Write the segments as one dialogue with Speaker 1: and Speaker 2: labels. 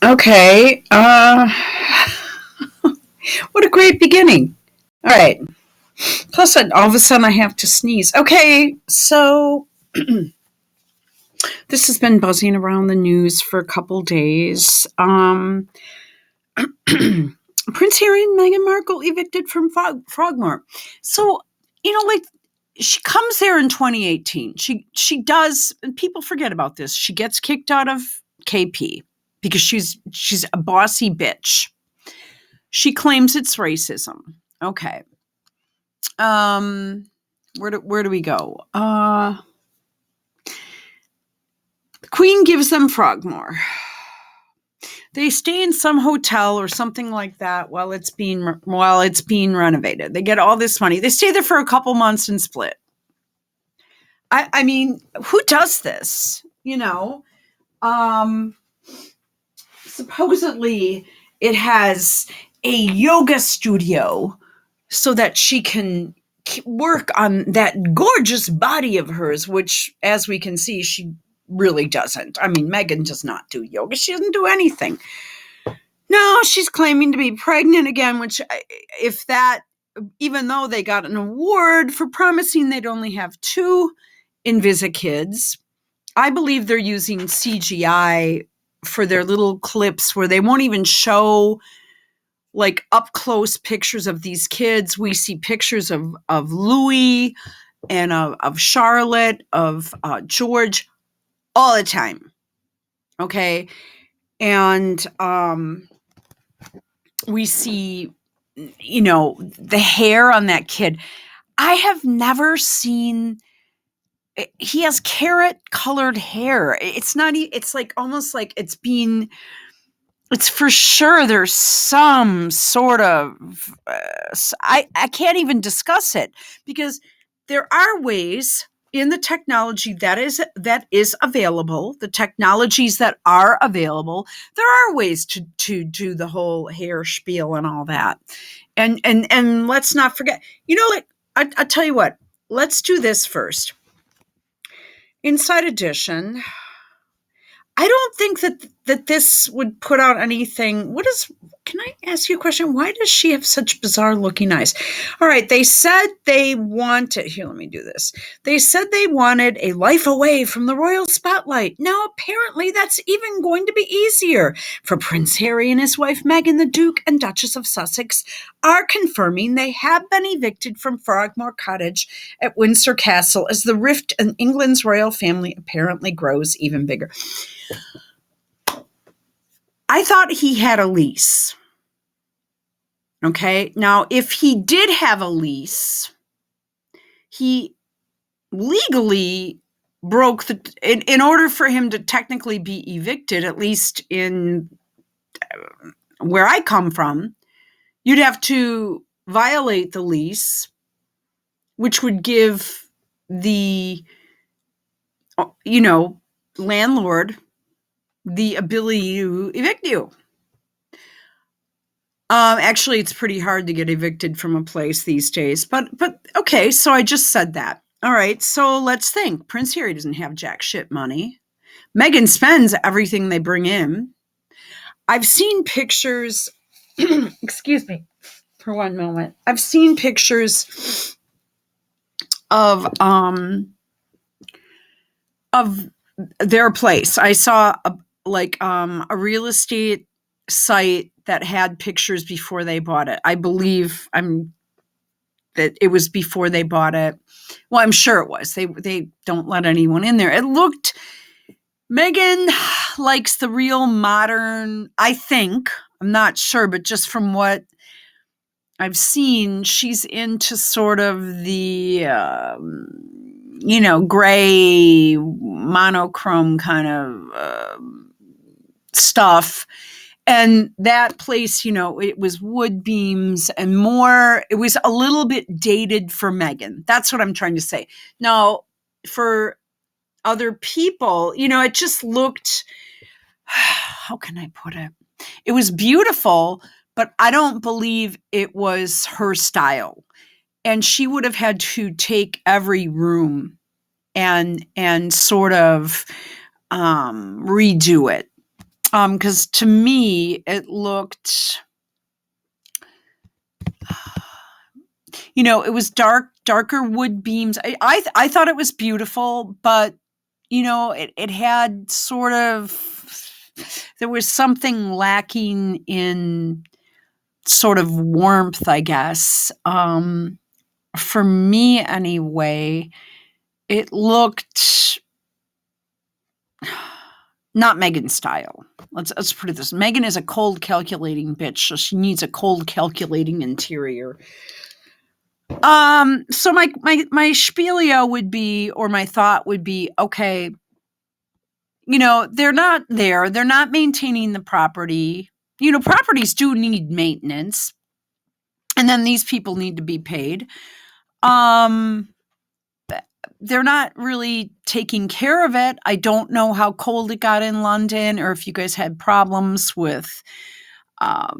Speaker 1: Okay. What a great beginning. All right. Plus, all of a sudden, I have to sneeze. Okay. So, this has been buzzing around the news for a couple days. Prince Harry and Meghan Markle evicted from Frogmore. So, like she comes there in 2018. She does, and people forget about this. She gets kicked out of KP because she's a bossy bitch. She claims it's racism. Okay. Where do we go? The Queen gives them Frogmore. They stay in some hotel or something like that while it's being renovated. They get all this money. They stay there for a couple months and split. I mean, who does this? Supposedly it has a yoga studio so that she can work on that gorgeous body of hers, which, as we can see, she really doesn't. I mean, Meghan does not do yoga. She doesn't do anything. No, she's claiming to be pregnant again, which, even though they got an award for promising they'd only have 2 Invisa kids, I believe they're using CGI for their little clips where they won't even show like up close pictures of these kids. We see pictures of Louis and of Charlotte, of George all the time. Okay. And we see, the hair on that kid. I have never seen, he has carrot colored hair. It's not, it's like almost like it's for sure there's some sort of, I can't even discuss it because there are ways in the technology that is available, the technologies that are available, there are ways to do the whole hair spiel and all that. And let's not forget, I'll tell you what, let's do this first. Inside Edition, I don't think that this would put out anything. Can I ask you a question? Why does she have such bizarre looking eyes? All right, they said they wanted, here, let me do this. They said they wanted a life away from the royal spotlight. Now, apparently that's even going to be easier, for Prince Harry and his wife Meghan, the Duke and Duchess of Sussex, are confirming they have been evicted from Frogmore Cottage at Windsor Castle as the rift in England's royal family apparently grows even bigger. I thought he had a lease. Okay. Now, if he did have a lease, he legally broke in order for him to technically be evicted, at least in where I come from, you'd have to violate the lease, which would give the, landlord the ability to evict you. Actually, it's pretty hard to get evicted from a place these days. But okay, so I just said that. All right, so let's think. Prince Harry doesn't have jack shit money. Meghan spends everything they bring in. I've seen pictures. Excuse me for one moment. I've seen pictures of their place. I saw a real estate site that had pictures before they bought it. I believe that it was before they bought it. Well, I'm sure it was. They don't let anyone in there. It looked, Meghan likes the real modern, I think, I'm not sure, but just from what I've seen, she's into sort of the, gray monochrome kind of stuff. And that place, it was wood beams and more, it was a little bit dated for Meghan. That's what I'm trying to say. Now, for other people, it just looked, how can I put it? It was beautiful, but I don't believe it was her style. And she would have had to take every room and sort of redo it. Because to me, it looked, it was darker wood beams. I thought it was beautiful, but it had sort of, there was something lacking in sort of warmth, I guess. For me anyway, it looked not Megan style. Let's put it this. Megan is a cold calculating bitch, so she needs a cold calculating interior. So my spielio would be, or my thought would be, okay, they're not there. They're not maintaining the property. Properties do need maintenance. And then these people need to be paid. They're not really taking care of it. I don't know how cold it got in London, or if you guys had problems with, I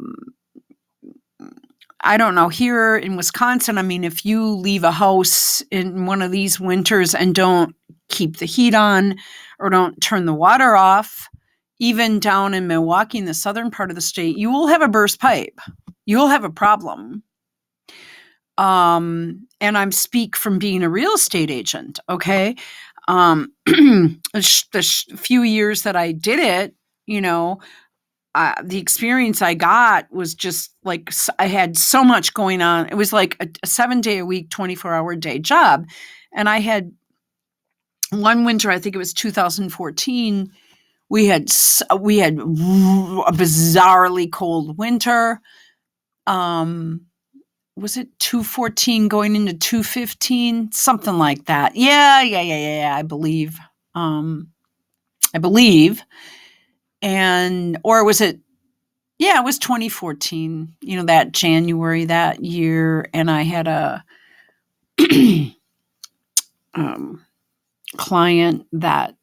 Speaker 1: don't know, here in Wisconsin. I mean, if you leave a house in one of these winters and don't keep the heat on or don't turn the water off, even down in Milwaukee, in the southern part of the state, you will have a burst pipe. You will have a problem. And I'm speak from being a real estate agent. Okay. The few years that I did it, the experience I got was just like, I had so much going on. It was like a 7-day-a-week, 24-hour day job. And I had one winter, I think it was 2014, we had a bizarrely cold winter. Was it 214 going into 215? Something like that. Yeah, I believe. And, or was it, yeah, it was 2014, that January that year. And I had a client that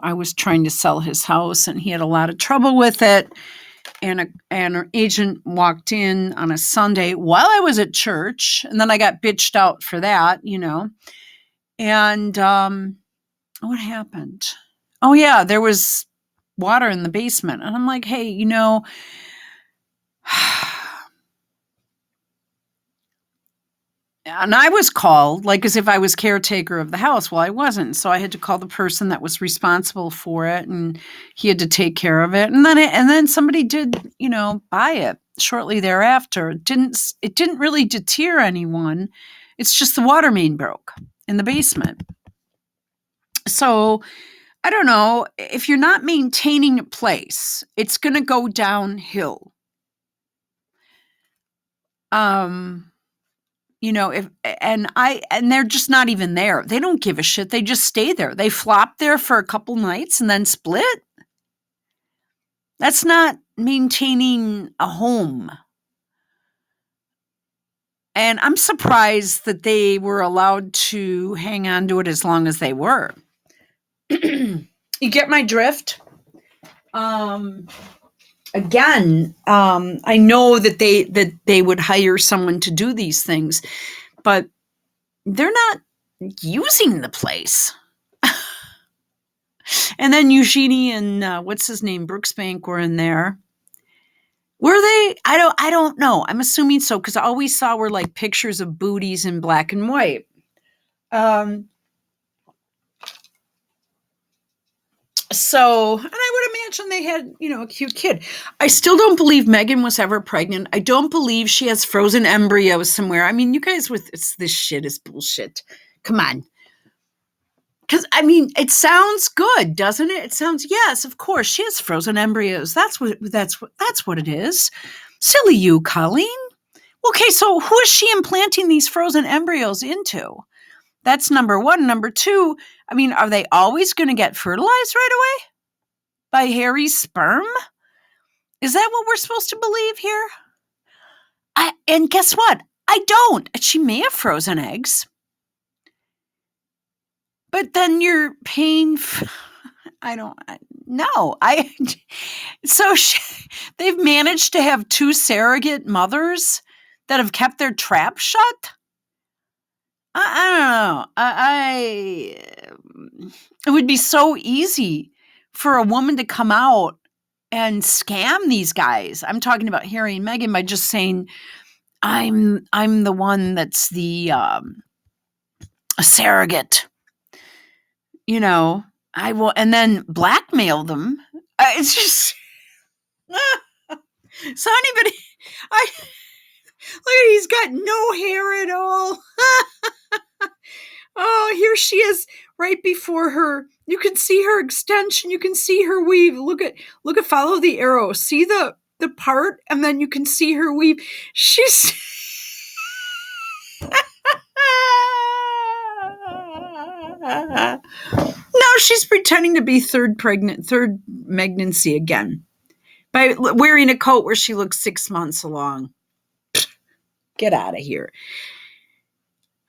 Speaker 1: I was trying to sell his house, and he had a lot of trouble with it. And an agent walked in on a Sunday while I was at church, and then I got bitched out for that, And what happened? Oh yeah, there was water in the basement, and I'm like, hey, and I was called, like, as if I was caretaker of the house. Well, I wasn't. So I had to call the person that was responsible for it, and he had to take care of it. And then somebody did, buy it shortly thereafter. It didn't really deter anyone. It's just the water main broke in the basement. So I don't know, if you're not maintaining a place, it's going to go downhill. And they're just not even there. They don't give a shit. They just stay there. They flop there for a couple nights and then split. That's not maintaining a home. And I'm surprised that they were allowed to hang on to it as long as they were. You get my drift? Again, I know that they would hire someone to do these things, but they're not using the place. And then Eugenie and what's his name, Brooksbank, were in there. Were they? I don't know. I'm assuming so, because all we saw were like pictures of booties in black and white. So, and I would imagine they had, a cute kid. I still don't believe Megan was ever pregnant. I don't believe she has frozen embryos somewhere. I mean, you guys with this shit is bullshit. Come on. Because, I mean, it sounds good, doesn't it? It sounds, yes, of course, she has frozen embryos. That's what it is. Silly you, Colleen. Okay, so who is she implanting these frozen embryos into? That's number one. Number two, I mean, are they always going to get fertilized right away by Harry's sperm? Is that what we're supposed to believe here? And guess what? I don't. She may have frozen eggs. But then you're paying they've managed to have 2 surrogate mothers that have kept their trap shut. I don't know. It would be so easy for a woman to come out and scam these guys. I'm talking about Harry and Meghan by just saying, I'm the one that's the a surrogate, you know. I will, and then blackmail them. It's just so anybody. I look at, he's got no hair at all. Oh, here she is right before her. You can see her extension. You can see her weave. Look at follow the arrow. See the part, and then you can see her weave. She's now she's pretending to be third pregnancy again by wearing a coat where she looks 6 months along. Get out of here.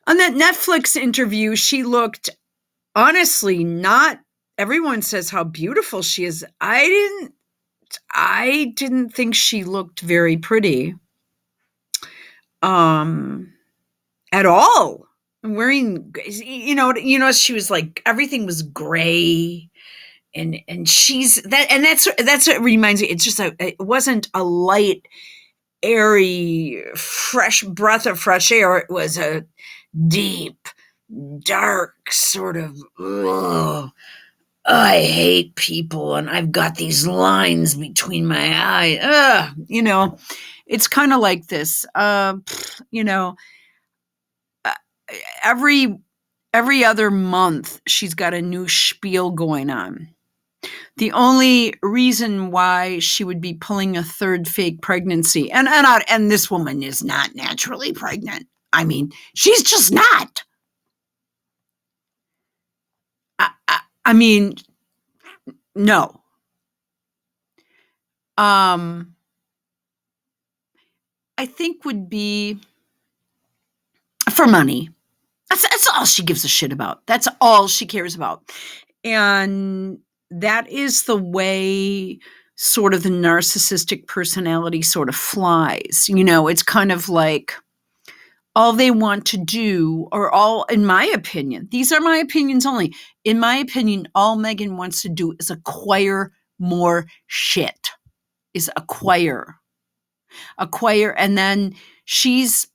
Speaker 1: On that Netflix interview, she looked honestly not. Everyone says how beautiful she is. I didn't think she looked very pretty at all. Wearing, she was like, everything was gray, and she's that, and that's what reminds me. It's just it wasn't a light, airy, fresh breath of fresh air. It was a deep, dark sort of, ugh, I hate people, and I've got these lines between my eyes. It's kind of like this. Every other month, she's got a new spiel going on. The only reason why she would be pulling a third fake pregnancy, and this woman is not naturally pregnant. I mean, she's just not. I mean, no. I think would be for money. That's all she gives a shit about. That's all she cares about. And that is the way sort of the narcissistic personality sort of flies. It's kind of like all they want to do, or all, in my opinion, these are my opinions only. In my opinion, all Meghan wants to do is acquire more shit. Is acquire. And then she's,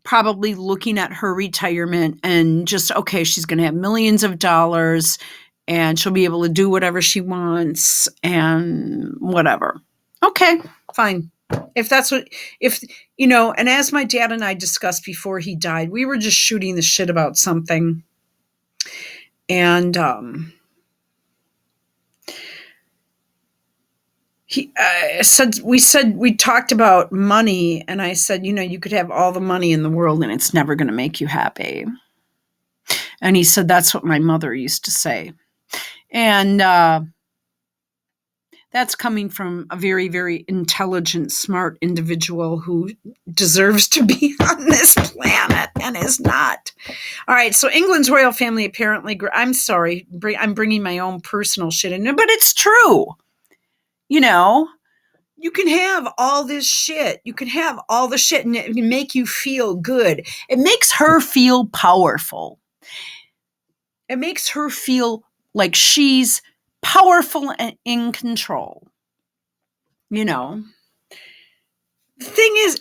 Speaker 1: probably looking at her retirement and just, okay, she's going to have millions of dollars and she'll be able to do whatever she wants and whatever. Okay, fine. If that's what, and as my dad and I discussed before he died, we were just shooting the shit about something. And, we talked about money, and I said, you could have all the money in the world and it's never going to make you happy. And he said, that's what my mother used to say. And that's coming from a very, very intelligent, smart individual who deserves to be on this planet and is not. All right, so England's royal family apparently, I'm sorry, I'm bringing my own personal shit in there, but it's true. You can have all this shit. You can have all the shit and it can make you feel good. It makes her feel powerful. It makes her feel like she's powerful and in control. The thing is,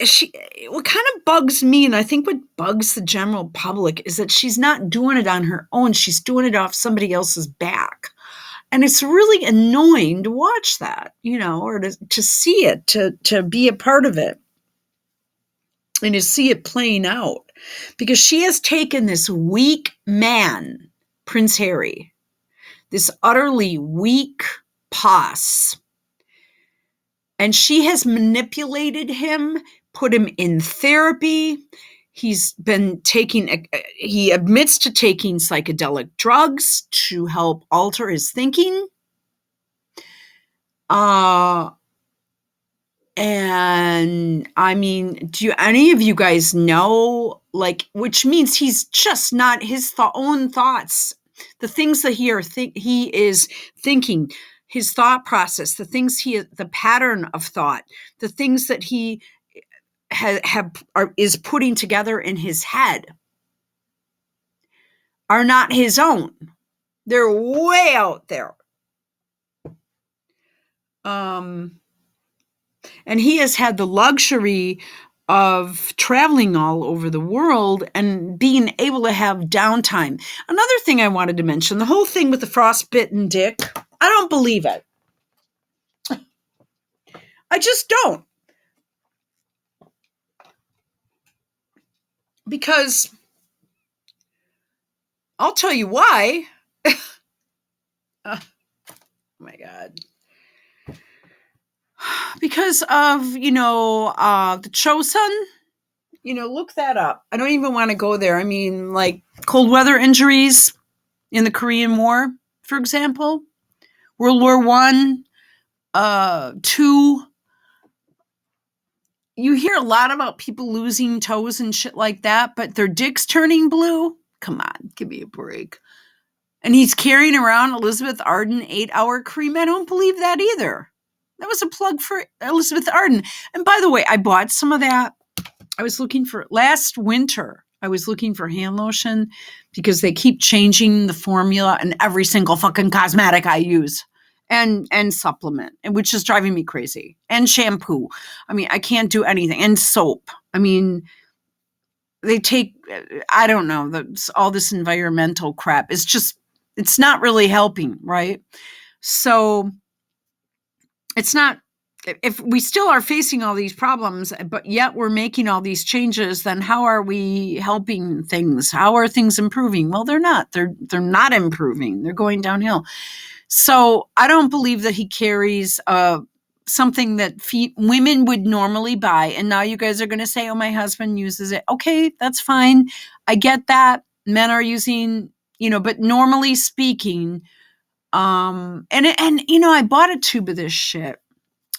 Speaker 1: what kind of bugs me, and I think what bugs the general public, is that she's not doing it on her own. She's doing it off somebody else's back. And it's really annoying to watch that, or to see it, to be a part of it and to see it playing out. Because she has taken this weak man, Prince Harry, this utterly weak poss, and she has manipulated him, put him in therapy. He's been he admits to taking psychedelic drugs to help alter his thinking. And I mean, do any of you guys know, which means he's just not his own thoughts, the things that he is thinking, his thought process, the things the pattern of thought, the things that he is putting together in his head are not his own. They're way out there. Um, and he has had the luxury of traveling all over the world and being able to have downtime. Another thing I wanted to mention, the whole thing with the frostbitten dick, I don't believe it. I just don't. Because I'll tell you why. Oh my God. Because of, the Chosun. Look that up. I don't even want to go there. I mean, like cold weather injuries in the Korean War, for example, World War One, two. You hear a lot about people losing toes and shit like that, but their dicks turning blue. Come on, give me a break. And he's carrying around Elizabeth Arden 8-hour cream. I don't believe that either. That was a plug for Elizabeth Arden. And by the way, I bought some of that. I was looking for last winter. I was looking for hand lotion because they keep changing the formula in every single fucking cosmetic I use and supplement, which is driving me crazy. And shampoo. I mean, I can't do anything. And soap. I mean, they take, I don't know, all this environmental crap. It's not really helping, right? So it's not, if we still are facing all these problems, but yet we're making all these changes, then how are we helping things? How are things improving? Well, they're not. They're not improving. They're going downhill. So I don't believe that he carries something that women would normally buy. And now you guys are going to say, oh, my husband uses it. Okay, that's fine. I get that. Men are using, but normally speaking, and I bought a tube of this shit.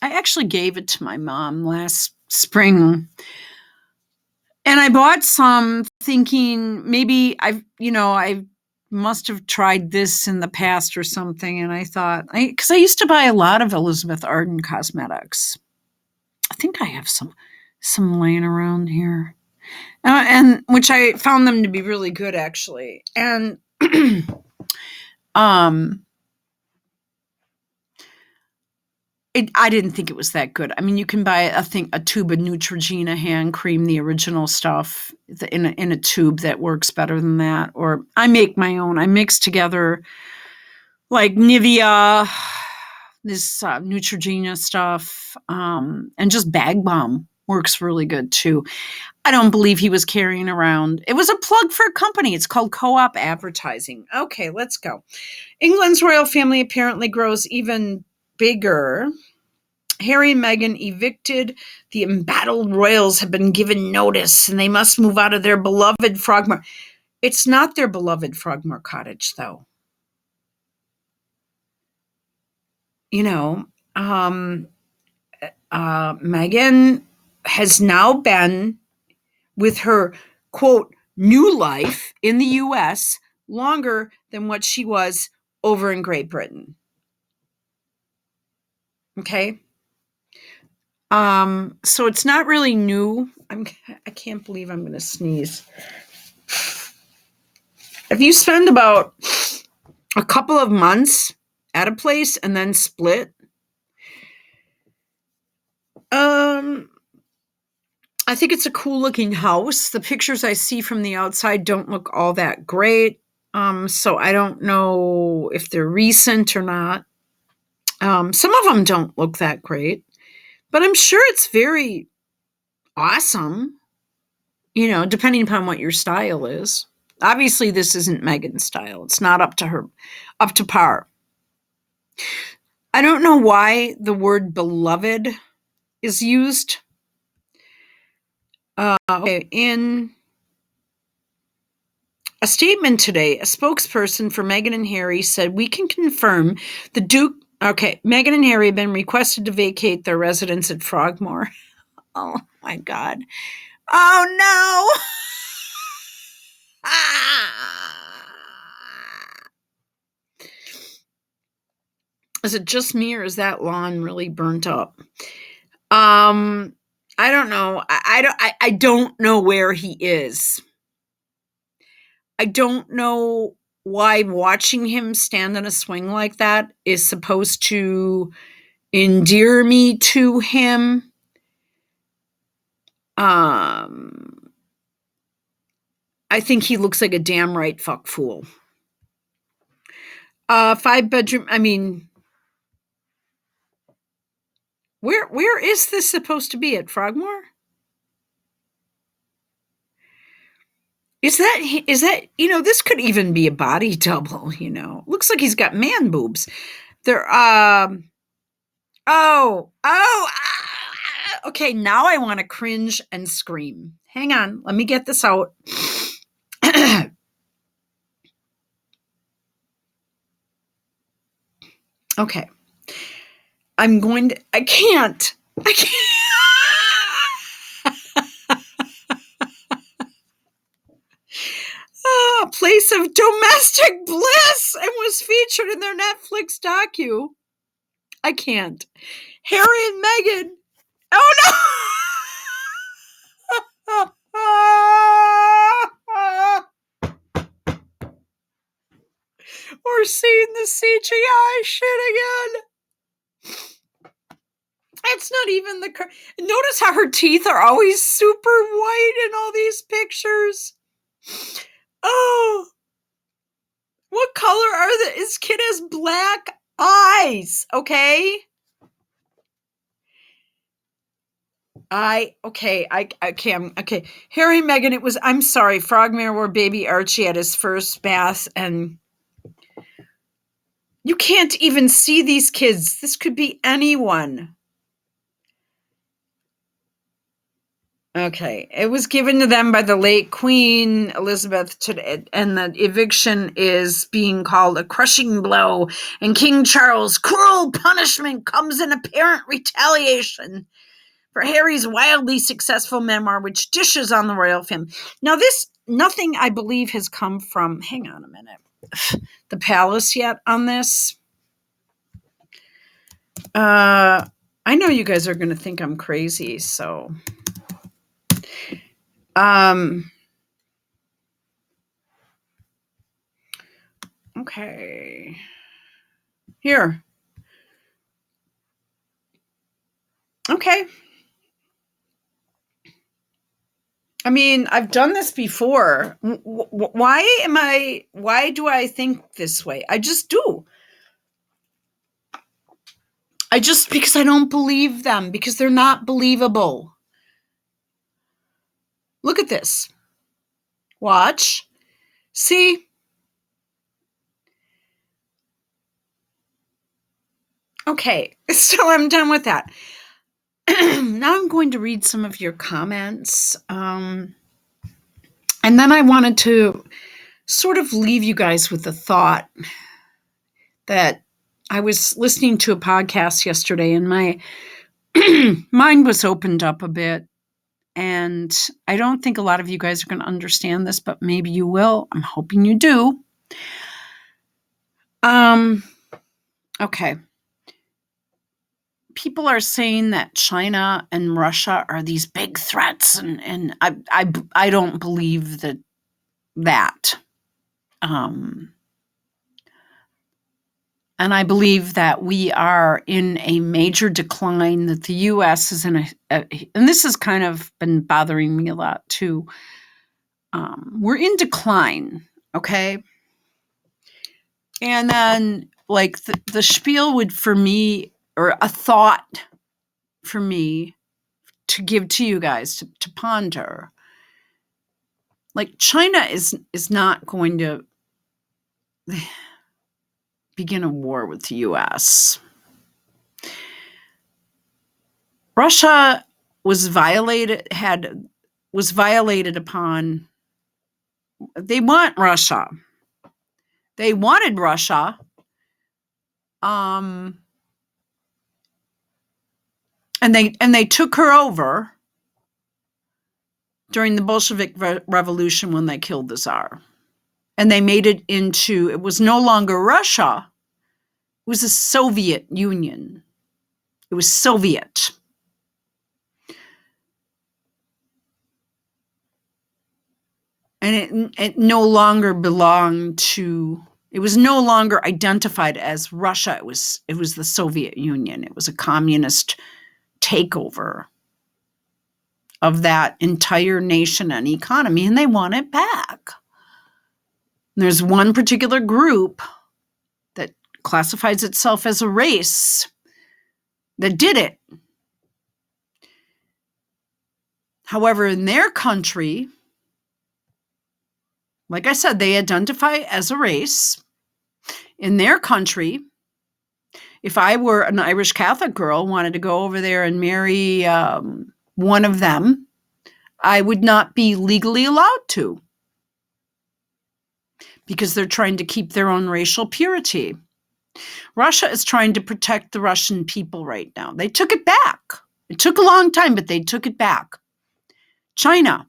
Speaker 1: I actually gave it to my mom last spring. And I bought some thinking maybe I must have tried this in the past or something. And I thought, because I used to buy a lot of Elizabeth Arden cosmetics. I think I have some laying around here. And which I found them to be really good, actually. And I didn't think it was that good. I mean, you can buy a tube of Neutrogena hand cream, the original stuff, in a tube that works better than that. Or I make my own. I mix together like Nivea, this Neutrogena stuff, and just Bag Balm works really good too. I don't believe he was carrying around. It was a plug for a company. It's called Co-op Advertising. Okay, let's go. England's royal family apparently grows even bigger. Harry and Meghan evicted. The embattled royals have been given notice and they must move out of their beloved Frogmore. It's not their beloved Frogmore Cottage, though. Meghan has now been with her, quote, new life in the U.S. longer than what she was over in Great Britain. Okay? So it's not really new. I can't believe I'm going to sneeze. If you spend about a couple of months at a place and then split, I think it's a cool looking house. The pictures I see from the outside don't look all that great. So I don't know if they're recent or not. Some of them don't look that great, but I'm sure it's very awesome, depending upon what your style is. Obviously, this isn't Meghan's style. It's not up to par. I don't know why the word beloved is used. Okay, in a statement today, a spokesperson for Meghan and Harry said, we can confirm the Duke. Okay, Meghan and Harry have been requested to vacate their residence at Frogmore. Oh, my God. Oh, no. Is it just me or is that lawn really burnt up? I don't know. I don't know where he is. I don't know why watching him stand on a swing like that is supposed to endear me to him. I think he looks like a damn right fuck fool. 5-bedroom. I mean, where is this supposed to be, at Frogmore? Is that this could even be a body double? Looks like he's got man boobs. They're okay. Now I want to cringe and scream. Hang on, let me get this out. Okay. I can't. A place of domestic bliss, and was featured in their Netflix docu. I can't. Harry and Meghan. Oh no! We're seeing the CGI shit again. It's not even the. Notice how her teeth are always super white in all these pictures. Oh, what color are the? His kid has black eyes. Okay. Okay. Harry and Meghan. It was. I'm sorry, Frogmere, where baby Archie had his first bath, and you can't even see these kids. This could be anyone. Okay. It was given to them by the late Queen Elizabeth today, and the eviction is being called a crushing blow, and King Charles' cruel punishment comes in apparent retaliation for Harry's wildly successful memoir, which dishes on the royal family. Now, nothing, I believe, has come from, hang on a minute, the palace yet on this. I know you guys are going to think I'm crazy, so... Okay. Here. Okay. I mean, I've done this before. Why do I think this way? I just do. Because I don't believe them, because they're not believable. Look at this. Watch. See? Okay, so I'm done with that. Now I'm going to read some of your comments. And then I wanted to sort of leave you guys with the thought that I was listening to a podcast yesterday, and my mind was opened up a bit. And I don't think a lot of you guys are going to understand this, but maybe you will. I'm hoping you do. Okay. People are saying that China and Russia are these big threats, and I don't believe that. And I believe that we are in a major decline, that the U.S. is in and this has kind of been bothering me a lot too. We're in decline, okay? And then, like, the spiel would, for me, or a thought for me to give to you guys to ponder. Like, China is not going to begin a war with the U.S. Russia was violated upon. They want Russia. They wanted Russia. And they took her over during the Bolshevik Revolution when they killed the Tsar. And they made it into, it was no longer Russia. It was the Soviet Union. It was Soviet. And it no longer belonged to It was no longer identified as Russia. It was the Soviet Union. It was a communist takeover of that entire nation and economy, and they want it back. There's one particular group that classifies itself as a race that did it. However, in their country, like I said, they identify as a race. In their country, if I were an Irish Catholic girl, wanted to go over there and marry one of them, I would not be legally allowed to, because they're trying to keep their own racial purity. Russia is trying to protect the Russian people right now. They took it back. It took a long time, but they took it back. China.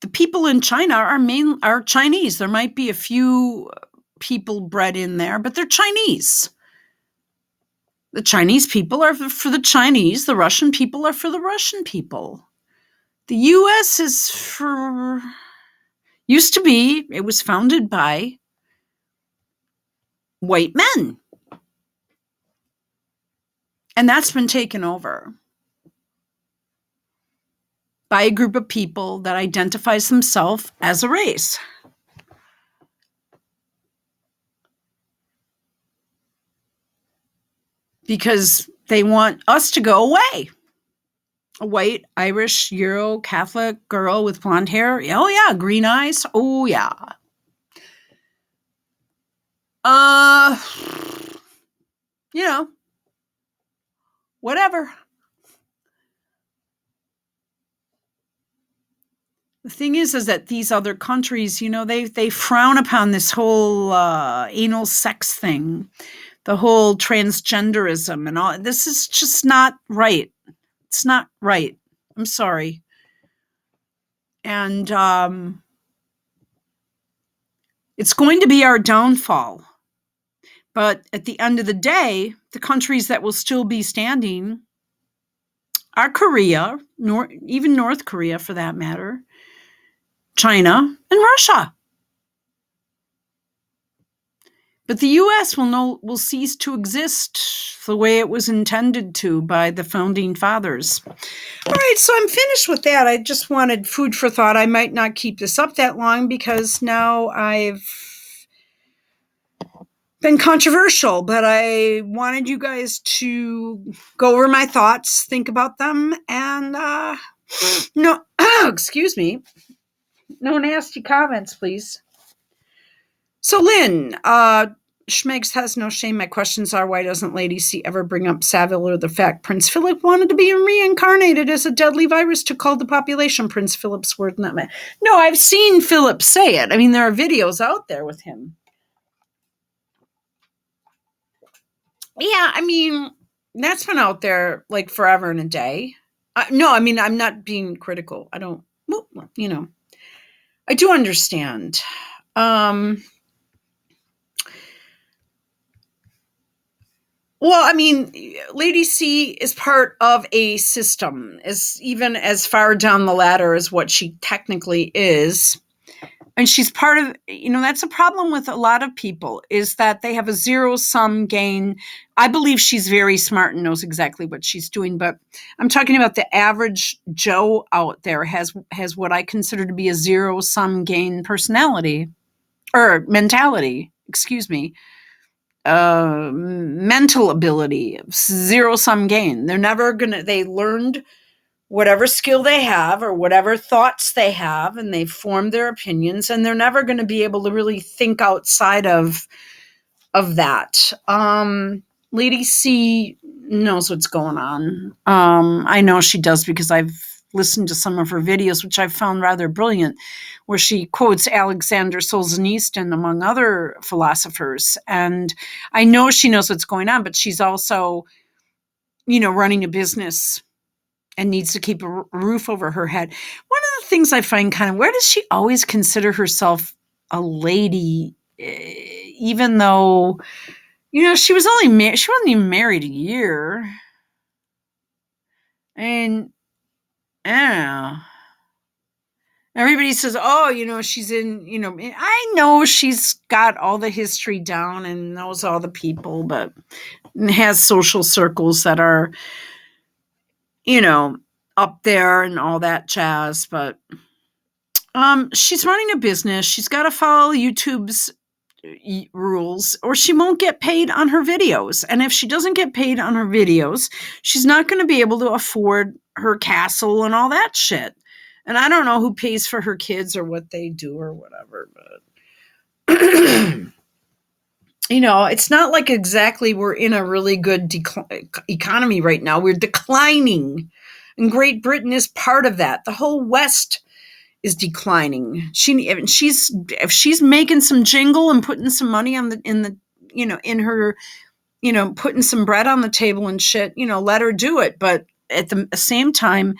Speaker 1: The people in China are Chinese. There might be a few people bred in there, but they're Chinese. The Chinese people are for the Chinese. The Russian people are for the Russian people. The U.S. is for... Used to be, it was founded by white men. And that's been taken over by a group of people that identifies themselves as a race. Because they want us to go away. A white, Irish, Euro, Catholic girl with blonde hair. Oh, yeah. Green eyes. Oh, yeah. Whatever. The thing is that these other countries, they frown upon this whole anal sex thing, the whole transgenderism and all. This is just not right. It's not right. I'm sorry. And it's going to be our downfall. But at the end of the day, the countries that will still be standing are Korea, even North Korea for that matter, China, and Russia. But the U.S. will cease to exist the way it was intended to by the founding fathers. All right, so I'm finished with that. I just wanted food for thought. I might not keep this up that long because now I've been controversial, but I wanted you guys to go over my thoughts, think about them, and excuse me, no nasty comments, please. So Lynn, Schmegs has no shame. My questions are, why doesn't Lady C ever bring up Savile or the fact Prince Philip wanted to be reincarnated as a deadly virus to cull the population? Prince Philip's word, not mine. No, I've seen Philip say it. I mean, there are videos out there with him. Yeah, I mean, that's been out there like forever and a day. No, I mean, I'm not being critical. I don't, I do understand. Well, I mean, Lady C is part of a system, even as far down the ladder as what she technically is. And she's part of, that's a problem with a lot of people, is that they have a zero-sum gain. I believe she's very smart and knows exactly what she's doing, but I'm talking about the average Joe out there has what I consider to be a zero-sum gain personality, or mentality, excuse me. Mental ability, zero-sum gain. They learned whatever skill they have or whatever thoughts they have, and they've formed their opinions, and they're never going to be able to really think outside of that. Lady C knows what's going on. I know she does because I've listened to some of her videos, which I've found rather brilliant, where she quotes Alexander Solzhenitsyn among other philosophers. And I know she knows what's going on, but she's also, running a business and needs to keep a roof over her head. One of the things I find where does she always consider herself a lady, even though, she wasn't even married a year. And I don't know. Everybody says, oh, she's in, I know she's got all the history down and knows all the people, but has social circles that are, up there and all that jazz. But she's running a business. She's got to follow YouTube's rules or she won't get paid on her videos. And if she doesn't get paid on her videos, she's not going to be able to afford her castle and all that shit. And I don't know who pays for her kids or what they do or whatever, but it's not like exactly we're in a really good economy right now. We're declining. And Great Britain is part of that. The whole West is declining. If she's making some jingle and putting some money in her, putting some bread on the table and shit, let her do it. But at the same time,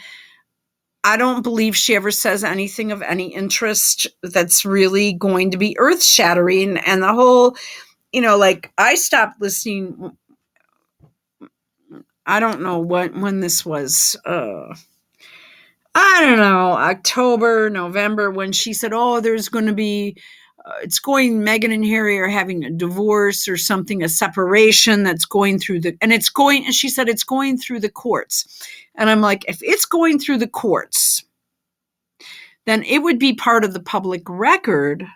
Speaker 1: I don't believe she ever says anything of any interest that's really going to be earth shattering. And the whole, I stopped listening. I don't know when this was, I don't know, October, November, when she said, oh, there's going to be, Meghan and Harry are having a divorce or something, a separation that's going through and she said it's going through the courts. And I'm like, if it's going through the courts, then it would be part of the public record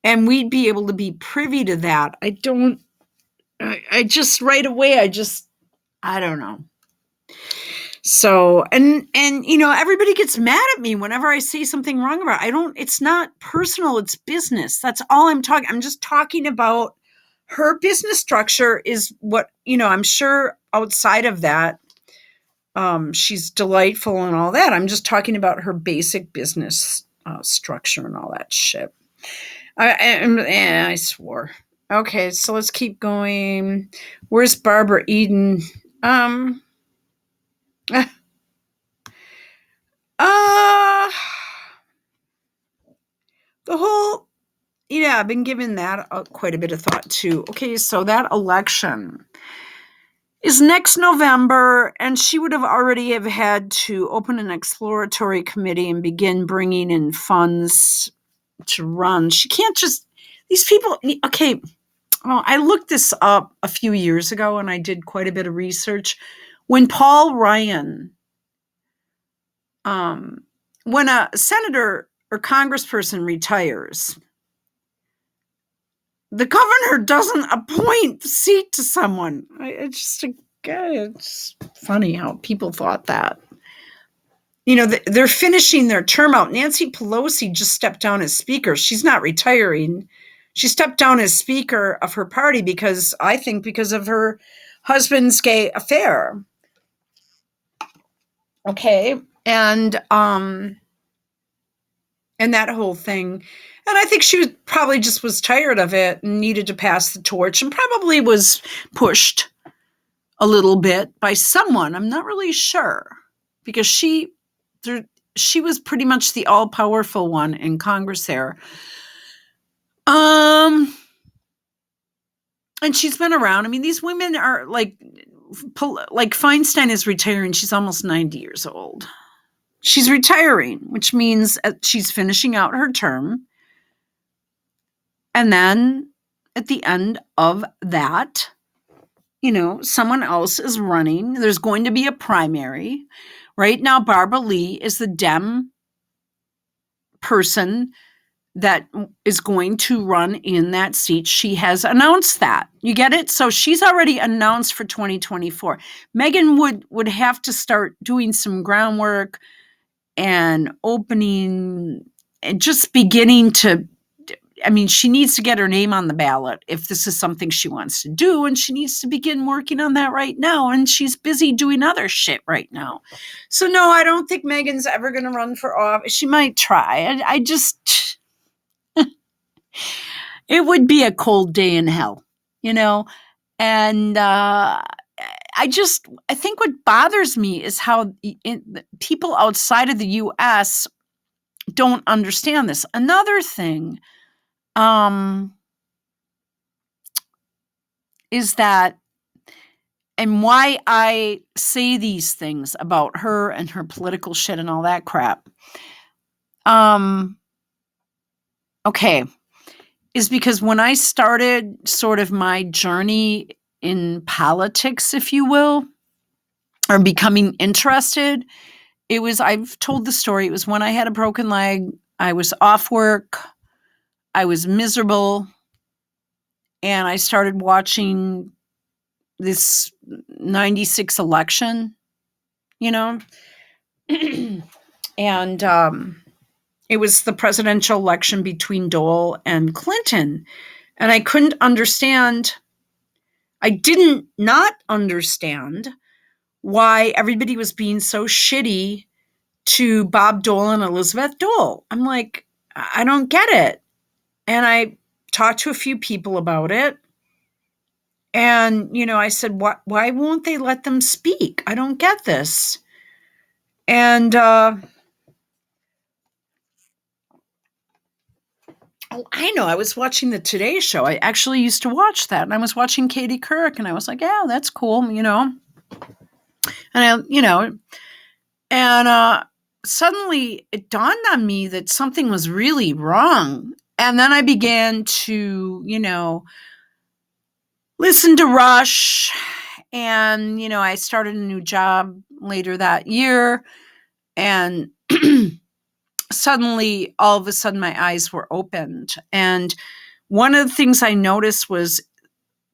Speaker 1: and we'd be able to be privy to that. I just right away, I don't know. So, and everybody gets mad at me whenever I say something wrong about it. It's not personal, it's business. That's all I'm just talking about her business structure is what, I'm sure outside of that, she's delightful and all that. I'm just talking about her basic business structure and all that shit. I swore. Okay, so let's keep going. Where's Barbara Eden? The whole, I've been giving that quite a bit of thought too. Okay, so that election is next November, and she would have already have had to open an exploratory committee and begin bringing in funds to run. She can't just, these people, okay, well, I looked this up a few years ago and I did quite a bit of research. When Paul Ryan, when a senator or congressperson retires, the governor doesn't appoint the seat to someone. It's funny how people thought that. They're finishing their term out. Nancy Pelosi just stepped down as speaker. She's not retiring. She stepped down as speaker of her party because of her husband's gay affair. Okay. And that whole thing. And I think she probably just was tired of it and needed to pass the torch and probably was pushed a little bit by someone. I'm not really sure because she was pretty much the all-powerful one in Congress there. And she's been around. I mean, these women are like Feinstein is retiring. She's almost 90 years old. She's retiring, which means she's finishing out her term. And then at the end of that, someone else is running. There's going to be a primary. Right now, Barbara Lee is the Dem person that is going to run in that seat. She has announced that. You get it? So she's already announced for 2024. Meghan would have to start doing some groundwork and opening and just beginning to, she needs to get her name on the ballot if this is something she wants to do, and she needs to begin working on that right now, and she's busy doing other shit right now. So no, I don't think Meghan's ever going to run for office. She might try. I just, it would be a cold day in hell, and I think what bothers me is how people outside of the U.S. don't understand this. Another thing is that, and why I say these things about her and her political shit and all that crap, Okay, is because when I started sort of my journey in politics, if you will, or becoming interested, I've told the story, it was when I had a broken leg, I was off work, I was miserable, and I started watching this 96 election, you know, and it was the presidential election between Dole and Clinton. And I didn't not understand why everybody was being so shitty to Bob Dole and Elizabeth Dole. I'm like, I don't get it. And I talked to a few people about it. And, I said, why won't they let them speak? I don't get this. And, I know. I was watching the Today Show. I actually used to watch that. And I was watching Katie Couric, and I was like, yeah, that's cool, And suddenly it dawned on me that something was really wrong. And then I began to, listen to Rush. And, I started a new job later that year. And suddenly, all of a sudden, my eyes were opened. And one of the things I noticed was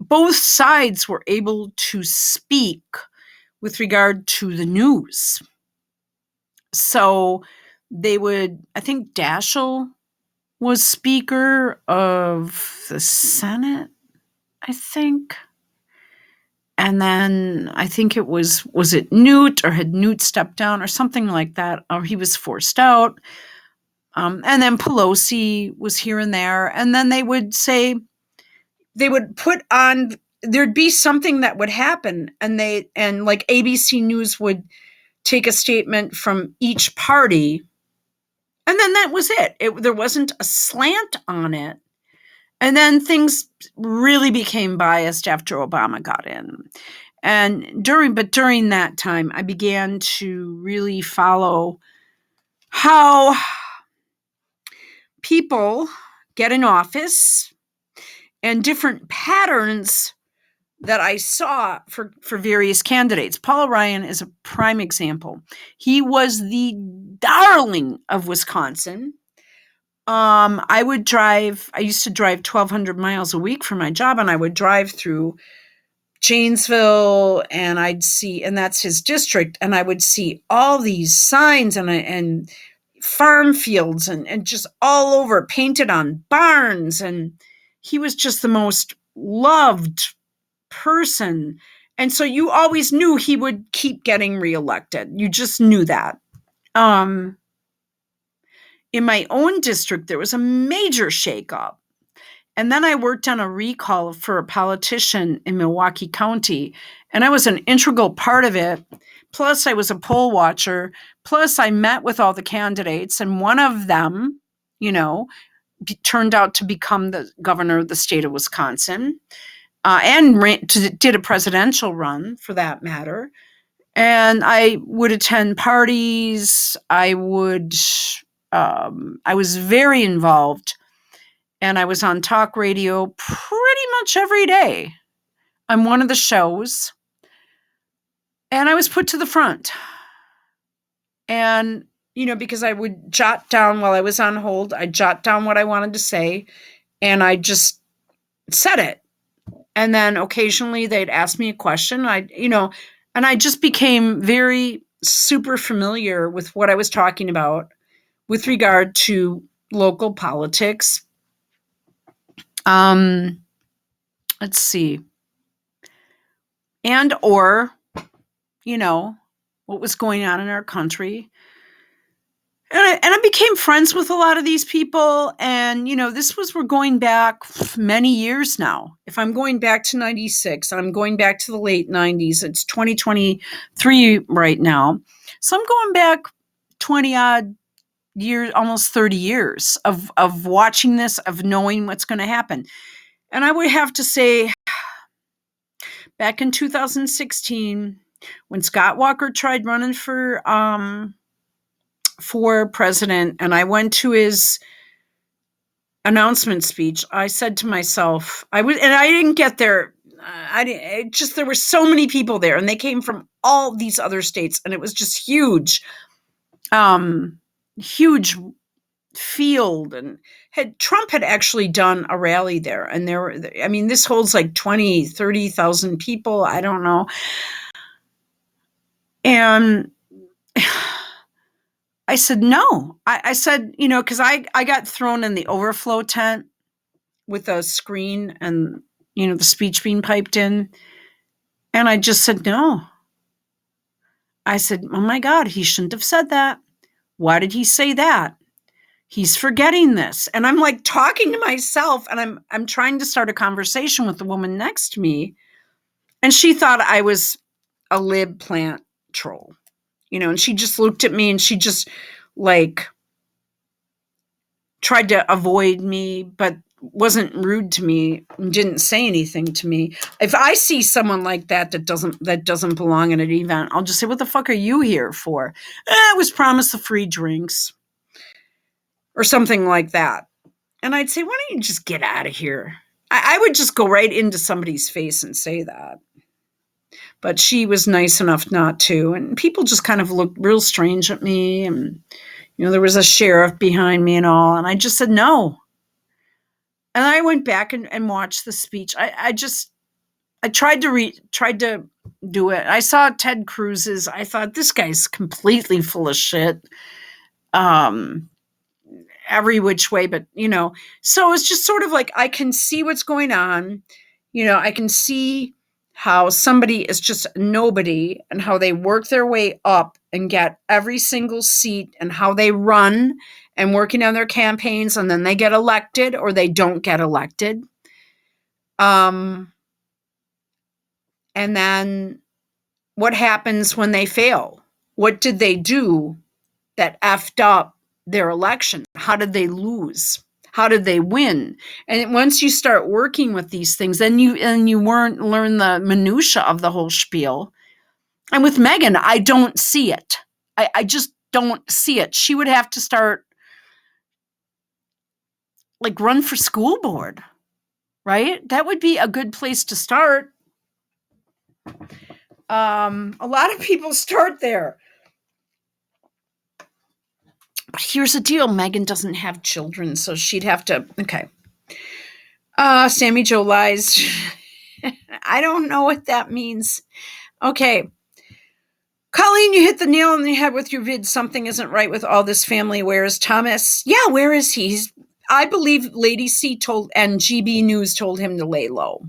Speaker 1: both sides were able to speak with regard to the news. So I think Daschle was Speaker of the Senate, I think. And then I think was it Newt, or had Newt stepped down or something like that, or he was forced out. And then Pelosi was here and there. And then they would put on, there'd be something that would happen. And like ABC News would take a statement from each party. And then that was it. There wasn't a slant on it. And then things really became biased after Obama got in. And during that time, I began to really follow how people get in office and different patterns that I saw for various candidates. Paul Ryan is a prime example. He was the darling of Wisconsin. I used to drive 1,200 miles a week for my job, and I would drive through Janesville, and and that's his district, and I would see all these signs and farm fields and just all over, painted on barns, and he was just the most loved person. And so you always knew he would keep getting reelected. You just knew that. In my own district, there was a major shakeup. And then I worked on a recall for a politician in Milwaukee County, and I was an integral part of it. Plus, I was a poll watcher. Plus, I met with all the candidates, and one of them, turned out to become the governor of the state of Wisconsin, and did a presidential run, for that matter. And I would attend parties. I was very involved. And I was on talk radio pretty much every day on one of the shows. And I was put to the front. And, because I would jot down while I was on hold, I'd jot down what I wanted to say, and I just said it. And then occasionally they'd ask me a question. And I just became very super familiar with what I was talking about with regard to local politics. Let's see. And or, what was going on in our country. And I became friends with a lot of these people. And, we're going back many years now. If I'm going back to 96, and I'm going back to the late 90s, it's 2023 right now. So I'm going back 20 odd years, almost 30 years of watching this, of knowing what's going to happen. And I would have to say, back in 2016, when Scott Walker tried running for for president and I went to his announcement speech, I said to myself, I didn't get there. There were so many people there and they came from all these other states and it was just huge, huge field. And Trump had actually done a rally there and this holds like 20, 30,000 people. I don't know. And I said, no, I said, cause I got thrown in the overflow tent with a screen and, the speech being piped in. And I just said, no. I said, oh my God, he shouldn't have said that. Why did he say that? He's forgetting this. And I'm like talking to myself and I'm trying to start a conversation with the woman next to me. And she thought I was a lib plant troll, and she just looked at me and she just like tried to avoid me, but wasn't rude to me and didn't say anything to me. If I see someone like that doesn't belong in an event, I'll just say, what the fuck are you here for? I was promised the free drinks or something like that. And I'd say, why don't you just get out of here? I would just go right into somebody's face and say that. But she was nice enough not to. And people just kind of looked real strange at me. And, there was a sheriff behind me and all. And I just said, no. And I went back and watched the speech. I tried to do it. I saw Ted Cruz's. I thought, this guy's completely full of shit. Every which way, but so it's just sort of like I can see what's going on. I can see how somebody is just nobody and how they work their way up and get every single seat and how they run and working on their campaigns and then they get elected or they don't get elected. And then what happens when they fail? What did they do that effed up their election? How did they lose? How did they win? And once you start working with these things, then you learn the minutia of the whole spiel. And with Megan, I don't see it. I just don't see it. She would have to start like run for school board, right? That would be a good place to start. A lot of people start there. But here's the deal. Megan doesn't have children, so she'd have to, okay. Sammy Joe lies. I don't know what that means. Okay. Colleen, you hit the nail on the head with your vid. Something isn't right with all this family. Where is Thomas? Yeah, where is he? I believe Lady C told, and GB News told him to lay low.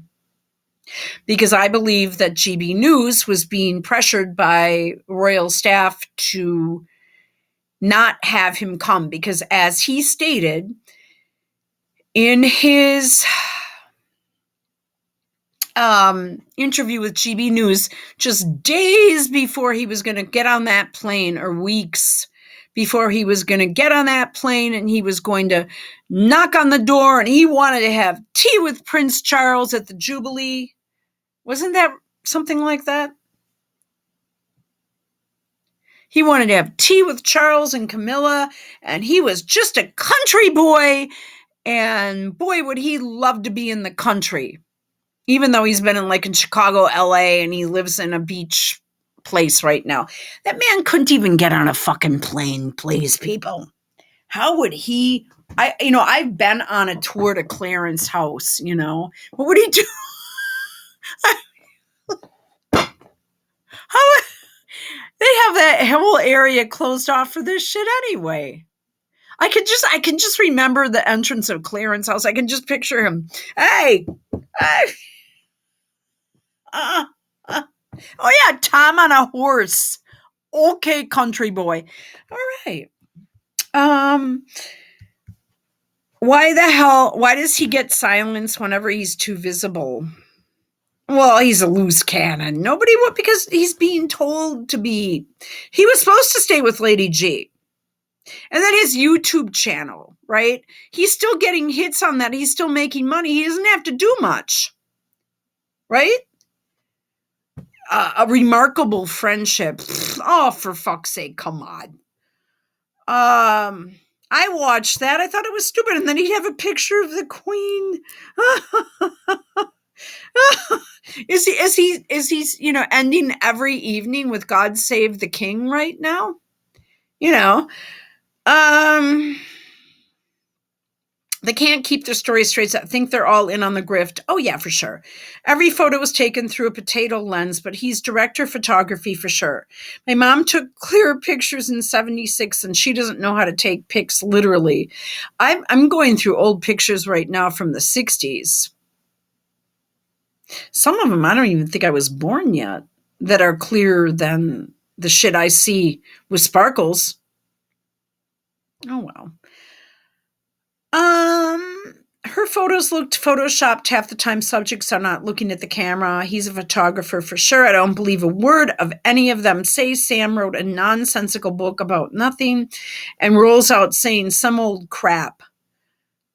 Speaker 1: Because I believe that GB News was being pressured by royal staff to not have him come. Because as he stated in his interview with GB News, just days before he was going to get on that plane, or weeks before he was going to get on that plane, and he was going to knock on the door, and he wanted to have tea with Prince Charles at the Jubilee. Wasn't that something like that? He wanted to have tea with Charles and Camilla, and he was just a country boy, and boy, would he love to be in the country. Even though he's been in Chicago, LA, and he lives in a beach place right now. That man couldn't even get on a fucking plane, please, people. How would he? I've been on a tour to Clarence House, What would he do? They have that whole area closed off for this shit anyway. I can just remember the entrance of Clarence House. I can just picture him. Hey. Oh yeah, Tom on a horse. Okay, country boy. All right. Why does he get silenced whenever he's too visible? Well, he's a loose cannon. Nobody would, because he's being told to be. He was supposed to stay with Lady G. And then his YouTube channel, right? He's still getting hits on that. He's still making money. He doesn't have to do much. Right? A remarkable friendship. Oh, for fuck's sake, come on. I watched that. I thought it was stupid. And then he'd have a picture of the Queen. Is he, ending every evening with God Save the King right now? You know. Um They can't keep their stories straight. So I think they're all in on the grift. Oh, yeah, for sure. Every photo was taken through a potato lens, but he's director of photography for sure. My mom took clearer pictures in 76, and she doesn't know how to take pics literally. I'm going through old pictures right now from the 60s. Some of them, I don't even think I was born yet, that are clearer than the shit I see with sparkles. Oh, well. Her photos looked photoshopped half the time. Subjects are not looking at the camera. He's a photographer for sure. I don't believe a word of any of them say. Sam wrote a nonsensical book about nothing and rolls out saying some old crap.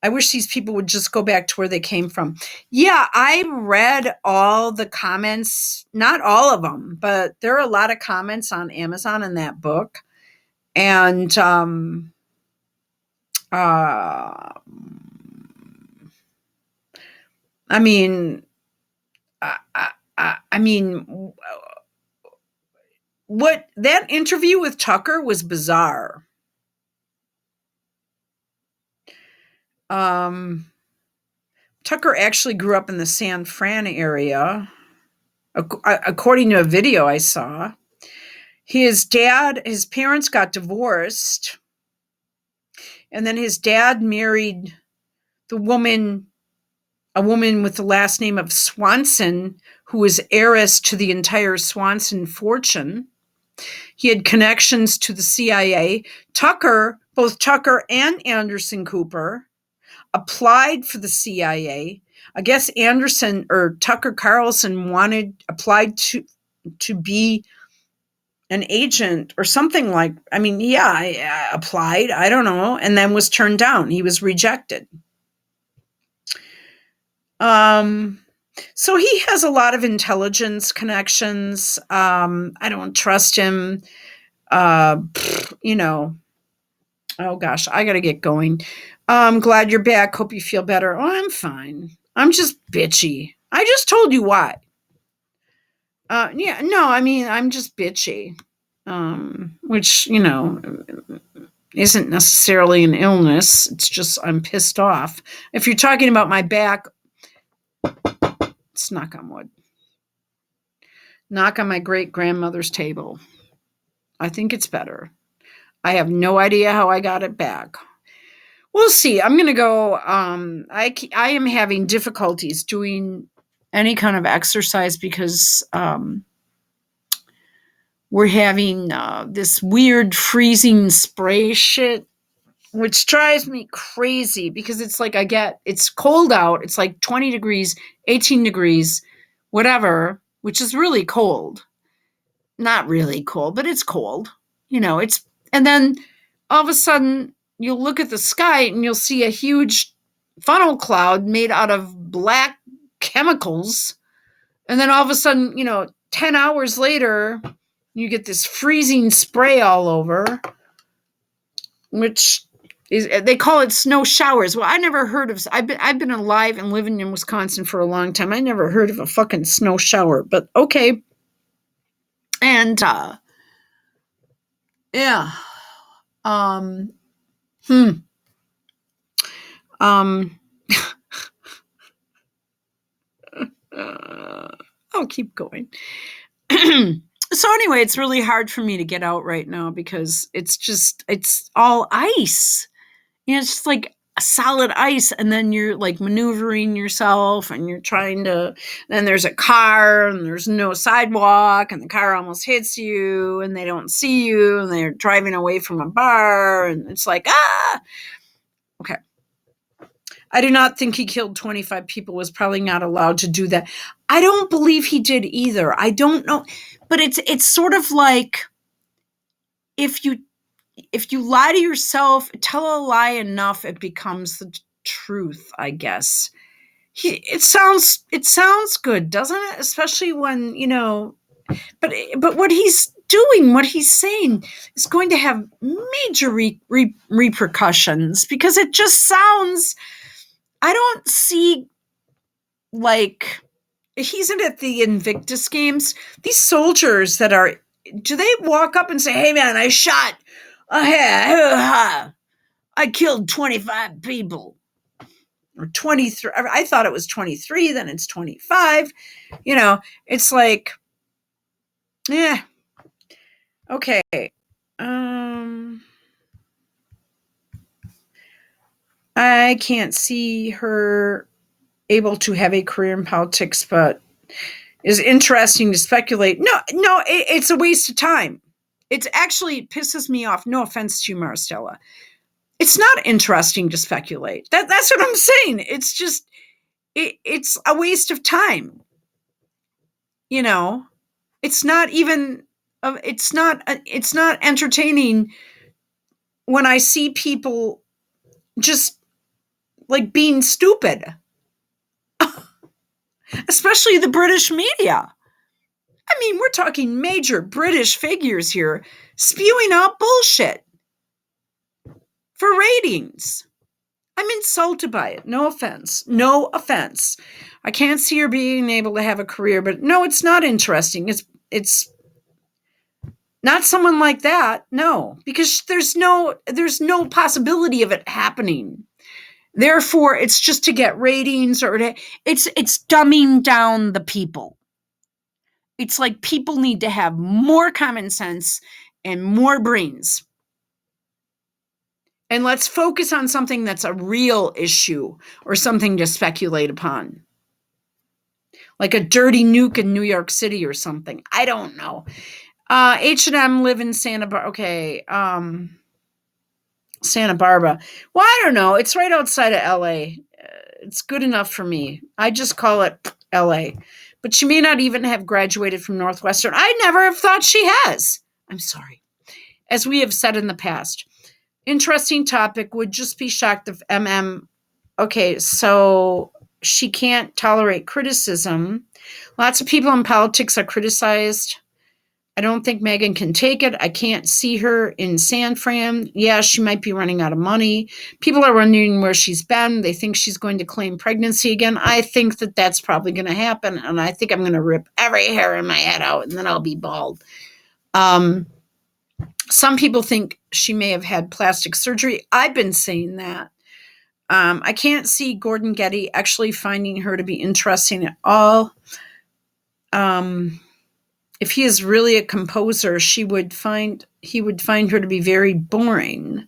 Speaker 1: I wish these people would just go back to where they came from. Yeah, I read all the comments, not all of them, but there are a lot of comments on Amazon in that book. And uh, I mean, I mean, what that interview with Tucker was bizarre. Tucker actually grew up in the San Fran area, according to a video I saw. His parents got divorced, and then his dad married a woman with the last name of Swanson, who was heiress to the entire Swanson fortune. He had connections to the CIA. Both Tucker and Anderson Cooper applied for the CIA. I guess Anderson or Tucker Carlson applied to be an agent or something like. I mean, yeah, I applied. I don't know, and then was turned down. He was rejected. So he has a lot of intelligence connections. I don't trust him. You know. Oh gosh, I got to get going. I'm glad you're back. Hope you feel better. Oh, I'm fine. I'm just bitchy. I just told you why. Yeah, no, I mean, I'm just bitchy. Which, isn't necessarily an illness. It's just I'm pissed off. If you're talking about my back, let's knock on wood. Knock on my great grandmother's table. I think it's better. I have no idea how I got it back. We'll see. I'm going to go. I am having difficulties doing any kind of exercise because we're having this weird freezing spray shit, which drives me crazy because it's like it's cold out. It's like 20 degrees, 18 degrees, whatever, which is really cold. Not really cold, but it's cold. And then all of a sudden you'll look at the sky and you'll see a huge funnel cloud made out of black chemicals. And then all of a sudden, 10 hours later, you get this freezing spray all over, which they call it snow showers. Well, I never heard of. I've been alive and living in Wisconsin for a long time. I never heard of a fucking snow shower, but okay. And yeah, um, I'll keep going. So anyway, it's really hard for me to get out right now because it's all ice. It's just like solid ice, and then you're like maneuvering yourself and you're trying to, then there's a car and there's no sidewalk and the car almost hits you and they don't see you and they're driving away from a bar and it's like, okay. I do not think he killed 25 people, was probably not allowed to do that. I don't believe he did either. I don't know. But it's sort of like if you lie to yourself, tell a lie enough, it becomes the truth, I guess. It sounds good, doesn't it? Especially when, but what he's doing, what he's saying, is going to have major repercussions, because it just sounds, I don't see, like, he's in at the Invictus Games. These soldiers that are, do they walk up and say, hey man, I shot, I killed 25 people, or 23? I thought it was 23, then it's 25. It's like, yeah, okay. I can't see her able to have a career in politics, but is interesting to speculate. No, it's a waste of time. It actually pisses me off. No offense to you, Maristella. It's not interesting to speculate. That's what I'm saying. It's just, it's a waste of time. It's not even, it's not entertaining when I see people just like being stupid, especially the British media. I mean, we're talking major British figures here spewing out bullshit for ratings. I'm insulted by it. No offense. No offense. I can't see her being able to have a career, but no, it's not interesting. It's not someone like that. No, because there's no possibility of it happening. Therefore, it's just to get ratings, or it's dumbing down the people. It's like people need to have more common sense and more brains. And let's focus on something that's a real issue, or something to speculate upon. Like a dirty nuke in New York City or something. I don't know. H&M live in Santa Barbara. Okay. Santa Barbara. Well, I don't know. It's right outside of LA. It's good enough for me. I just call it LA. But she may not even have graduated from Northwestern. I never have thought she has. I'm sorry. As we have said in the past. Interesting topic. Would just be shocked if MM. Okay, so she can't tolerate criticism. Lots of people in politics are criticized. I don't think Meghan can take it. I can't see her in San Fran. Yeah, she might be running out of money. People are wondering where she's been. They think she's going to claim pregnancy again. I think that that's probably going to happen, and I think I'm going to rip every hair in my head out, and then I'll be bald. Some people think she may have had plastic surgery. I've been saying that. I can't see Gordon Getty actually finding her to be interesting at all. If he is really a composer, he would find her to be very boring.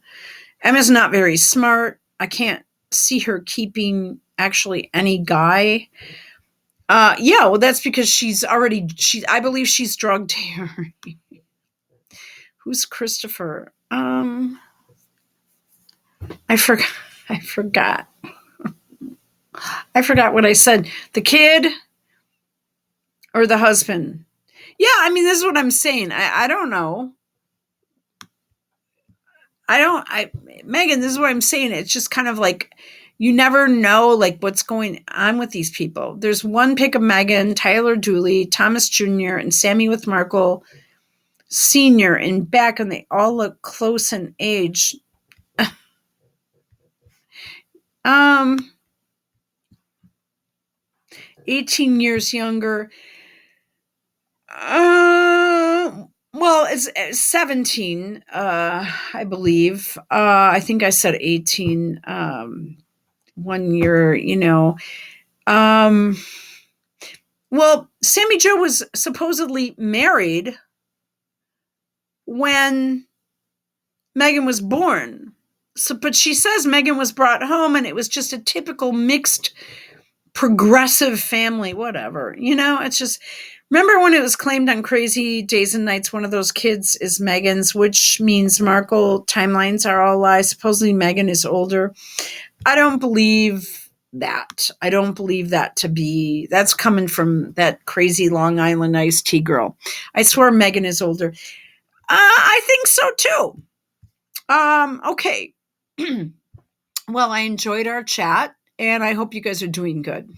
Speaker 1: Emma's not very smart. I can't see her keeping actually any guy. Yeah, well, that's because I believe she's drugged here. Who's Christopher? I forgot. I forgot what I said. The kid or the husband? Yeah, I mean, this is what I'm saying. I don't know. Meghan, this is what I'm saying. It's just kind of like, you never know, like, what's going on with these people. There's one pic of Meghan, Tyler Dooley, Thomas Jr., and Sammy with Markle Sr. in back, and they all look close in age. 18 years younger. Well, it's 17, I believe. I think I said 18, 1 year, well, Sammy Joe was supposedly married when Meghan was born. So, but she says Meghan was brought home and it was just a typical mixed progressive family, whatever. It's just, remember when it was claimed on Crazy Days and Nights, one of those kids is Meghan's, which means Markle timelines are all lies. Supposedly Meghan is older. I don't believe that. I don't believe that to be, that's coming from that crazy Long Island iced tea girl. I swear Meghan is older. I think so too. Okay. Well, I enjoyed our chat and I hope you guys are doing good.